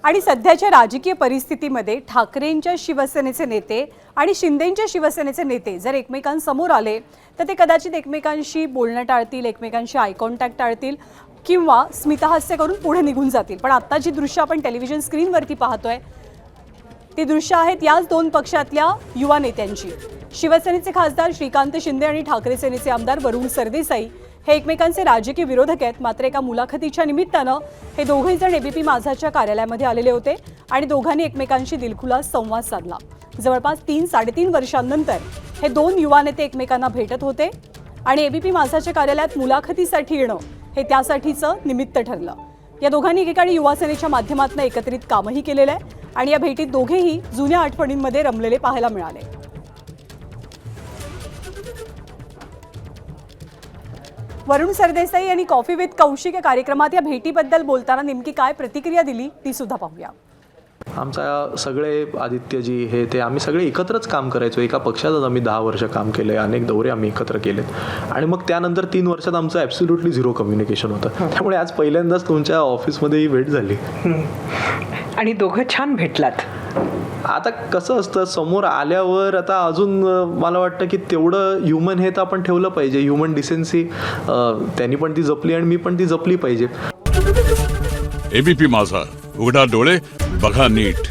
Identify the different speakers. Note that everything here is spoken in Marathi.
Speaker 1: आणि सध्याच्या राजकीय परिस्थितीमध्ये ठाकरेंच्या शिवसेनेचे नेते आणि शिंदेंच्या शिवसेनेचे नेते जर एकमेकांसमोर आले तर ते कदाचित एकमेकांशी बोलणं टाळतील, एकमेकांशी आय कॉन्टॅक्ट टाळतील किंवा स्मितहास्य करून पुढे निघून जातील। पण आता जी दृश्य आपण टेलिव्हिजन स्क्रीनवरती पाहतोय ती दृश्य आहेत याच दोन पक्षातल्या युवा नेत्यांची। शिवसेनेचे खासदार श्रीकांत शिंदे आणि ठाकरे सेनेचे आमदार वरुण सरदेसाई हे एकमेकांचे राजकीय विरोधक आहेत। मात्र एका मुलाखतीच्या निमित्तानं हे दोघे जण एबीपी माझाच्या कार्यालयामध्ये आलेले होते आणि दोघांनी एकमेकांशी दिलखुलास संवाद साधला। जवळपास 3-3.5 वर्षांनंतर हे दोन युवा नेते एकमेकांना भेटत होते आणि एबीपी माझाच्या कार्यालयात मुलाखतीसाठी येणं हे त्यासाठीचं निमित्त ठरलं। या दोघांनी एकेकाळी युवा सेनेच्या माध्यमातून एकत्रित कामही केलेलं आहे आणि या भेटीत दोघेही जुन्या आठवणींमध्ये रमलेले पाहायला मिळाले। वरुण सरदेसाई यांनी कॉफी विथ कौशिक या कार्यक्रमात या भेटीबद्दल बोलताना नेमकी काय प्रतिक्रिया दिली ती सुद्धा पाहूया।
Speaker 2: आमचा सगळे आदित्यजी हे ते आम्ही सगळे एकत्रच काम करायचो। एका पक्षातच आम्ही 10 वर्ष काम केले, अनेक दौरे आम्ही एकत्र केलेत आणि मग त्यानंतर 3 वर्षात आमचं ॲब्सोल्युटली झिरो कम्युनिकेशन होतं। त्यामुळे आज पहिल्यांदाच तुमच्या ऑफिसमध्ये ही भेट झाली
Speaker 3: आणि दोघं छान भेटलात।
Speaker 2: आता कसं असतं, समोर आल्यावर आता अजून मला वाटतं की तेवढं ह्युमन हे तर आपण ठेवलं पाहिजे, ह्युमन डिसेन्सी त्यांनी पण ती जपली आणि मी पण ती जपली पाहिजे।
Speaker 4: एबीपी माझा, उघडा डोळे बघा नीट।